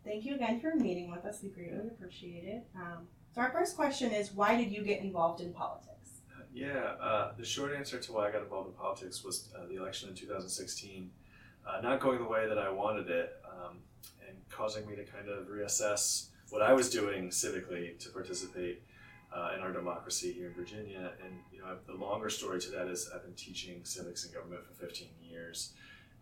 thank you again for meeting with us. We greatly appreciate it. So our first question is, why did you get involved in politics? The short answer to why I got involved in politics was the election in 2016 not going the way that I wanted it, and causing me to kind of reassess what I was doing civically to participate in our democracy here in Virginia. And the longer story to that is I've been teaching civics and government for 15 years,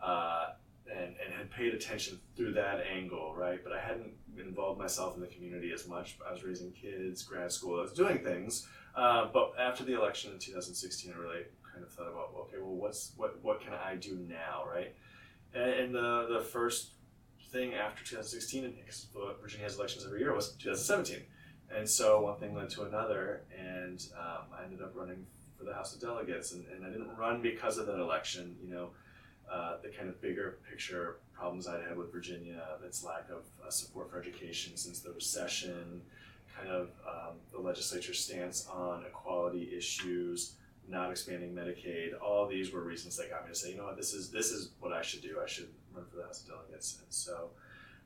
and had paid attention through that angle, right? But I hadn't involved myself in the community as much. I was raising kids, grad school, I was doing things. But after the election in 2016, I really kind of thought about, okay, well, what can I do now, right? And the first thing after 2016, because Virginia has elections every year, was 2017. And so one thing led to another, and I ended up running for the House of Delegates. And I didn't run because of that election, the kind of bigger picture problems I'd had with Virginia, its lack of support for education since the recession, kind of the legislature's stance on equality issues, not expanding Medicaid. All these were reasons that got me to say, this is what I should do. I should run for the House of Delegates. And so,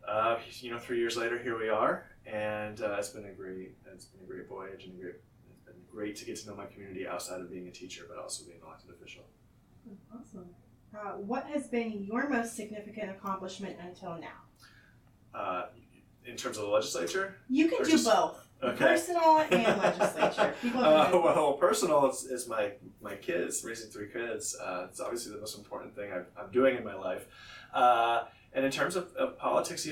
3 years later, here we are, and it's been a great voyage, and it's been great to get to know my community outside of being a teacher, but also being an elected official. Awesome. What has been your most significant accomplishment until now? In terms of the legislature? You can do both. Okay. Personal and legislature. Personal is my kids, raising 3 kids. It's obviously the most important thing I'm doing in my life. And in terms of politics,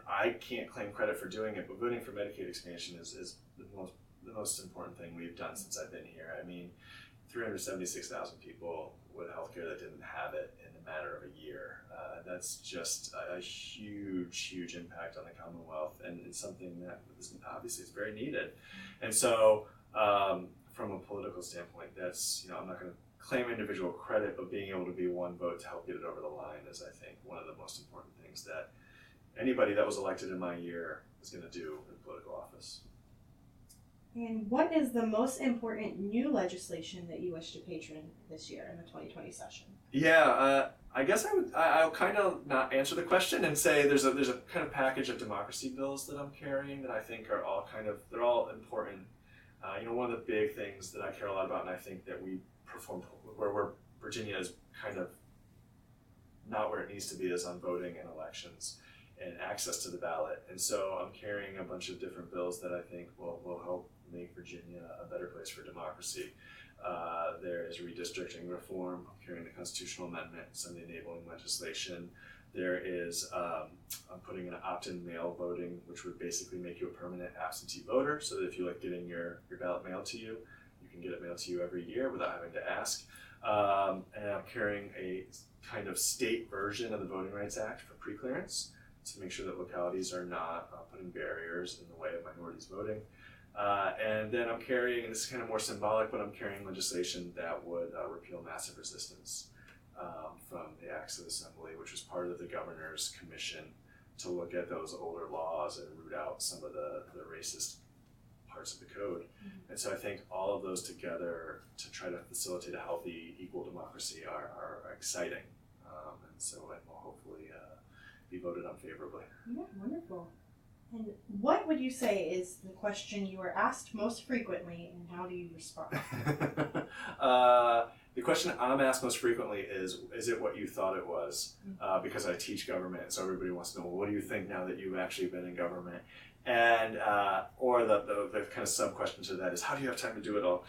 I can't claim credit for doing it, but voting for Medicaid expansion is the most important thing we've done since I've been here. I mean, 376,000 people with healthcare that didn't have it in a matter of a year. That's just a huge impact on the Commonwealth, and it's something that obviously is very needed. And so, from a political standpoint, that's, I'm not going to claim individual credit, but being able to be one vote to help get it over the line is, I think, one of the most important things that anybody that was elected in my year is going to do in political office. And what is the most important new legislation that you wish to patron this year in the 2020 session? I guess I'll kind of not answer the question and say there's a kind of package of democracy bills that I'm carrying that I think are all they're all important. One of the big things that I care a lot about, and I think that we perform where Virginia is kind of not where it needs to be, is on voting and elections and access to the ballot. And so I'm carrying a bunch of different bills that I think will help make Virginia a better place for democracy. There is redistricting reform. I'm carrying the constitutional amendment, some enabling legislation. There is, I'm putting in opt-in mail voting, which would basically make you a permanent absentee voter, so that if you like getting your ballot mailed to you, you can get it mailed to you every year without having to ask. And I'm carrying a kind of state version of the Voting Rights Act for pre-clearance to make sure that localities are not putting barriers in the way of minorities voting. And then I'm carrying, and this is kind of more symbolic, but I'm carrying legislation that would repeal massive resistance from the Acts of Assembly, which was part of the governor's commission to look at those older laws and root out some of the racist parts of the code. Mm-hmm. And so I think all of those together to try to facilitate a healthy, equal democracy are exciting. And so it will hopefully be voted on favorably. Yeah, wonderful. And what would you say is the question you are asked most frequently, and how do you respond? The question I'm asked most frequently is it what you thought it was? Because I teach government, so everybody wants to know, well, what do you think now that you've actually been in government? And or the kind of sub-question to that is, how do you have time to do it all?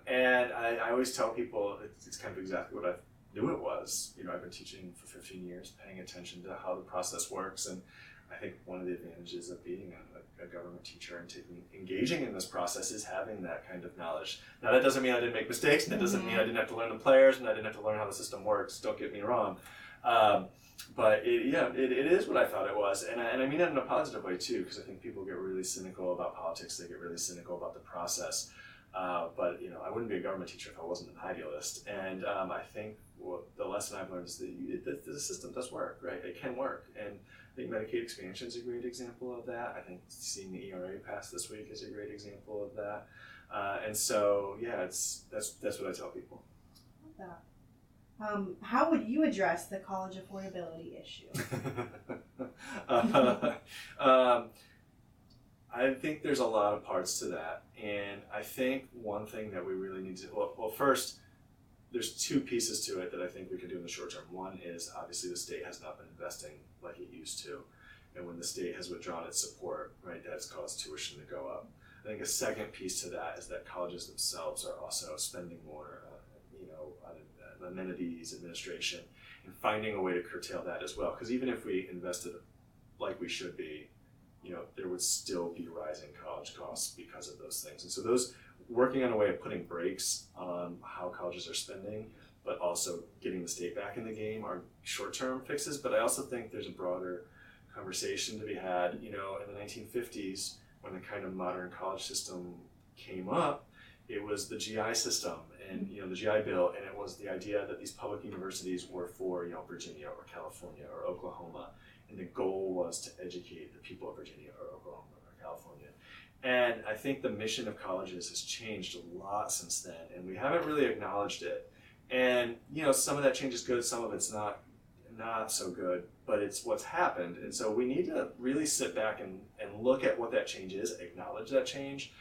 And I always tell people it's kind of exactly what I knew it was. I've been teaching for 15 years, paying attention to how the process works, and I think one of the advantages of being a government teacher and engaging in this process is having that kind of knowledge. Now, that doesn't mean I didn't make mistakes, and that doesn't mean I didn't have to learn the players, and I didn't have to learn how the system works, don't get me wrong. But it is what I thought it was, and I mean that in a positive way too, because I think people get really cynical about politics, they get really cynical about the process. But I wouldn't be a government teacher if I wasn't an idealist. And I think the lesson I've learned is that the system does work, right? It can work. And I think Medicaid expansion is a great example of that. I think seeing the ERA pass this week is a great example of that. And so, that's what I tell people. Love that. How would you address the college affordability issue? um, I think there's a lot of parts to that, and I think one thing that we really need to, well, first, there's two pieces to it that I think we can do in the short term. One is obviously the state has not been investing like it used to, and when the state has withdrawn its support, right, that's caused tuition to go up. I think a second piece to that is that colleges themselves are also spending more, on amenities, administration, and finding a way to curtail that as well. Because even if we invested like we should be, there would still be rising college costs because of those things. And so those working on a way of putting brakes on how colleges are spending, but also getting the state back in the game are short-term fixes. But I also think there's a broader conversation to be had. In the 1950s, when the kind of modern college system came up, it was the GI system and the GI Bill, and it was the idea that these public universities were for Virginia or California or Oklahoma, and the goal was to educate the people of Virginia or Oklahoma or California. And I think the mission of colleges has changed a lot since then, and we haven't really acknowledged it. And some of that change is good, some of it's not so good, but it's what's happened. And so we need to really sit back and look at what that change is, acknowledge that change.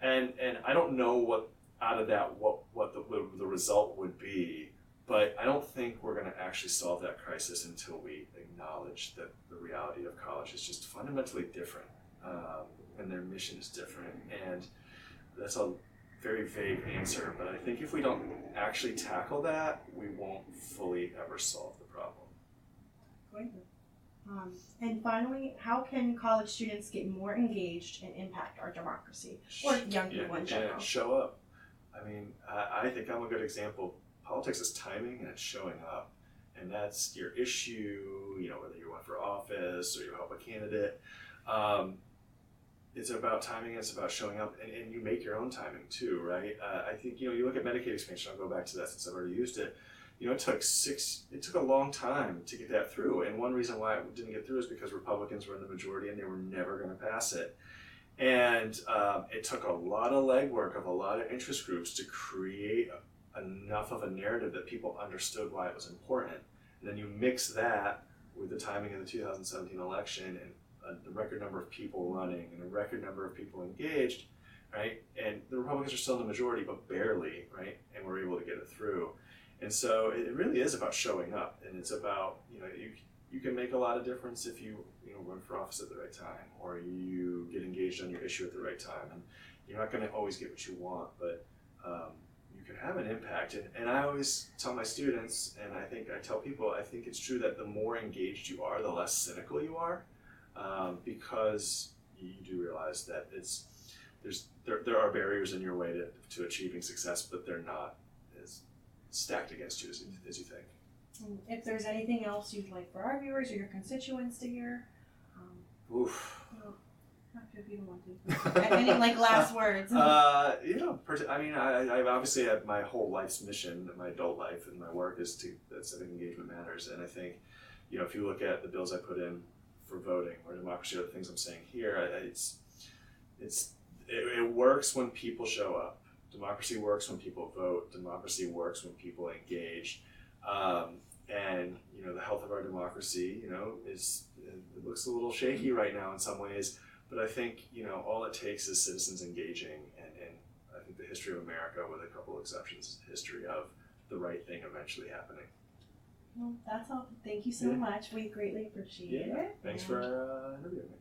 And I don't know what out of that what the result would be, but I don't think we're going to actually solve that crisis until we acknowledge that the reality of college is just fundamentally different, and their mission is different. And that's a very vague answer, but I think if we don't actually tackle that, we won't fully ever solve the problem. And finally, how can college students get more engaged and impact our democracy, or young people in general? And show up. I mean, I think I'm a good example. Politics is timing and it's showing up, and that's your issue. Whether you run for office or you help a candidate, it's about timing. It's about showing up, and you make your own timing too, right? I think you look at Medicaid expansion. I'll go back to that since I've already used it. It took a long time to get that through. And one reason why it didn't get through is because Republicans were in the majority and they were never going to pass it. And it took a lot of legwork of a lot of interest groups to create enough of a narrative that people understood why it was important. And then you mix that with the timing of the 2017 election and the record number of people running and a record number of people engaged, right? And the Republicans are still in the majority, but barely, right? And we're able to get it through. And so it really is about showing up, and it's about, you can make a lot of difference if you run for office at the right time, or you get engaged on your issue at the right time. And you're not going to always get what you want, but you can have an impact. And I always tell my students, and I tell people, I think it's true that the more engaged you are, the less cynical you are, because you do realize that there are barriers in your way to achieving success, but they're not as stacked against you as you think. And if there's anything else you'd like for our viewers or your constituents to hear, if you don't want to. Any last words? I obviously have my whole life's mission, my adult life and my work is that civic engagement matters. And I think, if you look at the bills I put in for voting or democracy or the things I'm saying here, it works when people show up. Democracy works when people vote. Democracy works when people engage. And the health of our democracy, it looks a little shaky right now in some ways. But I think all it takes is citizens engaging, and I think the history of America, with a couple of exceptions, is the history of the right thing eventually happening. Well, that's all. Thank you so much. We greatly appreciate it. Thanks for interviewing me.